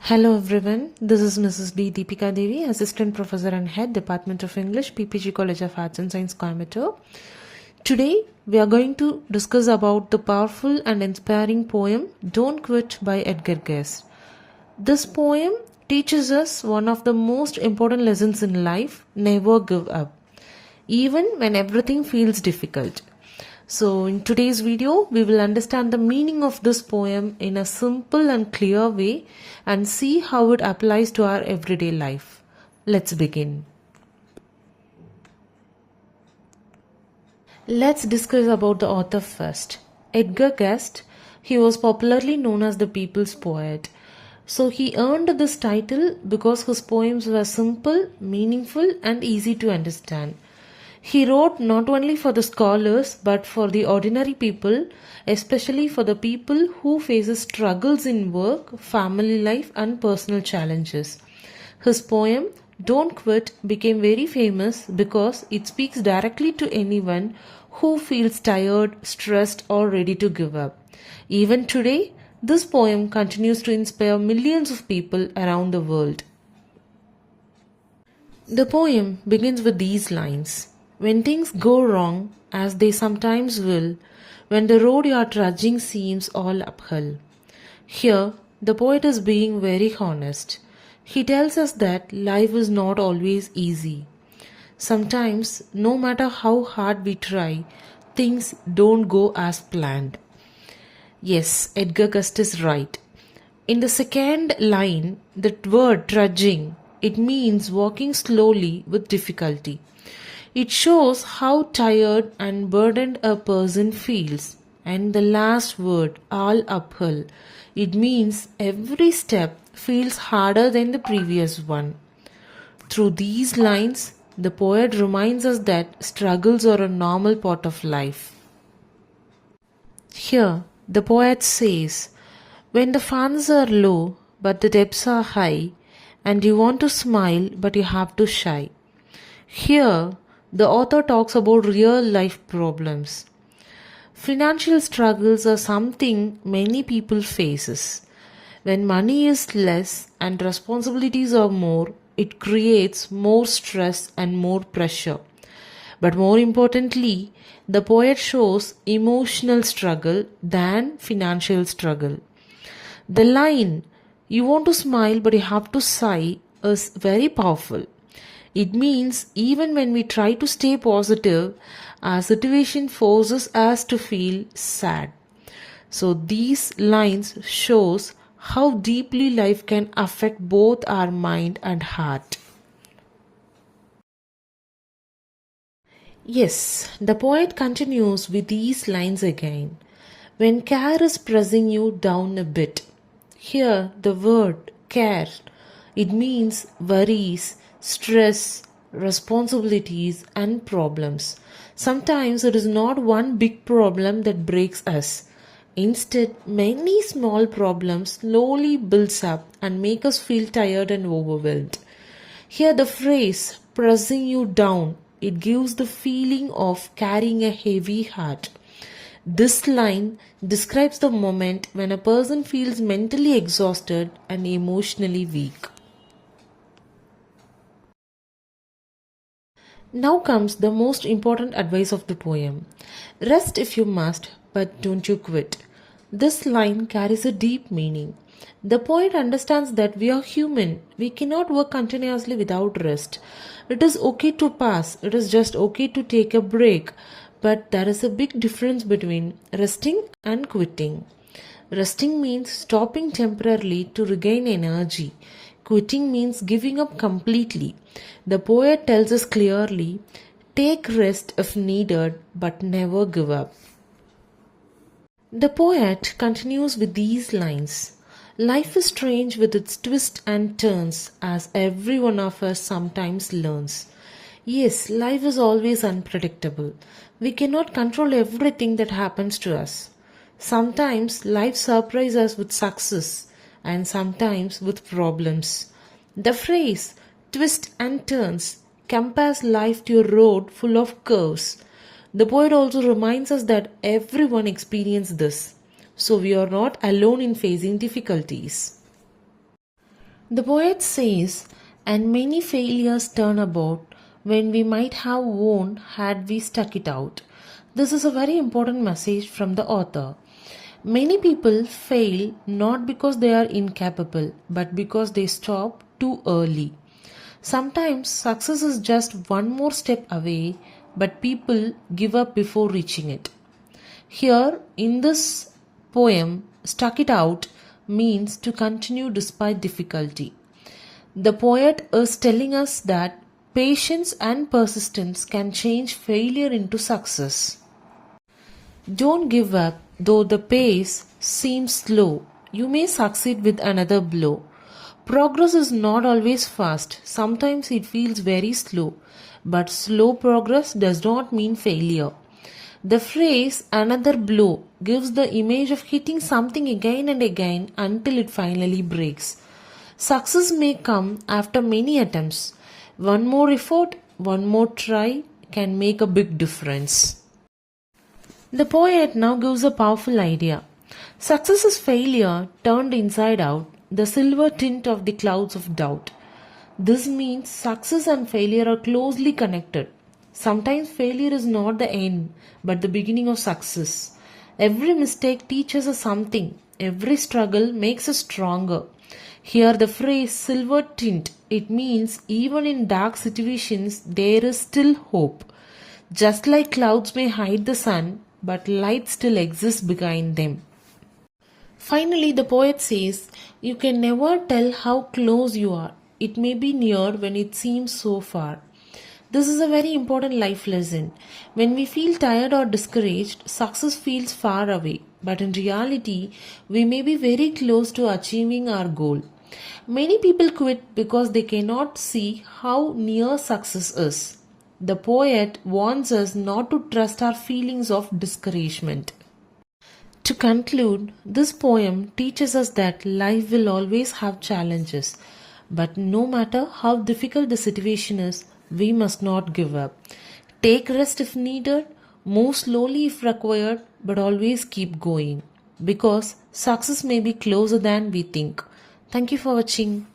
Hello everyone, this is Mrs. B. Deepika Devi, Assistant Professor and Head, Department of English, PPG College of Arts and Science, Coimbatore. Today, we are going to discuss about the powerful and inspiring poem Don't Quit by Edgar Guest. This poem teaches us one of the most important lessons in life: never give up, even when everything feels difficult. So, in today's video, we will understand the meaning of this poem in a simple and clear way and see how it applies to our everyday life. Let's begin. Let's discuss about the author first. Edgar Guest, he was popularly known as the people's poet. So he earned this title because his poems were simple, meaningful and easy to understand. He wrote not only for the scholars but for the ordinary people, especially for the people who faces struggles in work, family life and personal challenges. His poem Don't Quit became very famous because it speaks directly to anyone who feels tired, stressed or ready to give up. Even today, this poem continues to inspire millions of people around the world. The poem begins with these lines. When things go wrong, as they sometimes will, when the road you are trudging seems all uphill. Here, the poet is being very honest. He tells us that life is not always easy. Sometimes, no matter how hard we try, things don't go as planned. Yes, Edgar Guest is right. In the second line, the word trudging, it means walking slowly with difficulty. It shows how tired and burdened a person feels. And the last word, all uphill, it means every step feels harder than the previous one. Through these lines, the poet reminds us that struggles are a normal part of life. Here, the poet says, when the funds are low but the debts are high, and you want to smile but you have to shy. Here, the author talks about real life problems. Financial struggles are something many people faces. When money is less and responsibilities are more, it creates more stress and more pressure. But more importantly, the poet shows emotional struggle than financial struggle. The line, you want to smile but you have to sigh, is very powerful. It means even when we try to stay positive, our situation forces us to feel sad. So these lines shows how deeply life can affect both our mind and heart. Yes, the poet continues with these lines again. When care is pressing you down a bit. Here the word care, it means worries, stress, responsibilities and problems. Sometimes it is not one big problem that breaks us. Instead, many small problems slowly builds up and make us feel tired and overwhelmed. Here the phrase pressing you down, it gives the feeling of carrying a heavy heart. This line describes the moment when a person feels mentally exhausted and emotionally weak. Now comes the most important advice of the poem. Rest if you must, but don't you quit. This line carries a deep meaning. The poet understands that we are human. We cannot work continuously without rest. It is okay to pass. It is just okay to take a break. But there is a big difference between resting and quitting. Resting means stopping temporarily to regain energy. Quitting means giving up completely. The poet tells us clearly, take rest if needed, but never give up. The poet continues with these lines. Life is strange with its twists and turns, as every one of us sometimes learns. Yes, life is always unpredictable. We cannot control everything that happens to us. Sometimes life surprises us with success and sometimes with problems. The phrase twist and turns compares life to a road full of curves. The poet also reminds us that everyone experiences this, so we are not alone in facing difficulties. The poet says, and many failures turn about when we might have won had we stuck it out. This is a very important message from the author. Many people fail not because they are incapable, but because they stop too early. Sometimes success is just one more step away, but people give up before reaching it. Here, in this poem, stuck it out means to continue despite difficulty. The poet is telling us that patience and persistence can change failure into success. Don't give up, though the pace seems slow. You may succeed with another blow. Progress is not always fast, sometimes it feels very slow, but slow progress does not mean failure. The phrase another blow gives the image of hitting something again and again until it finally breaks. Success may come after many attempts. One more effort, one more try can make a big difference. The poet now gives a powerful idea. Success is failure turned inside out, the silver tint of the clouds of doubt. This means success and failure are closely connected. Sometimes failure is not the end, but the beginning of success. Every mistake teaches us something. Every struggle makes us stronger. Here the phrase silver tint, it means even in dark situations there is still hope. Just like clouds may hide the sun, but light still exists behind them. Finally, the poet says, you can never tell how close you are. It may be near when it seems so far. This is a very important life lesson. When we feel tired or discouraged, success feels far away. But in reality, we may be very close to achieving our goal. Many people quit because they cannot see how near success is. The poet warns us not to trust our feelings of discouragement. To conclude, this poem teaches us that life will always have challenges, but no matter how difficult the situation is, we must not give up. Take rest if needed, move slowly if required, but always keep going because success may be closer than we think. Thank you for watching.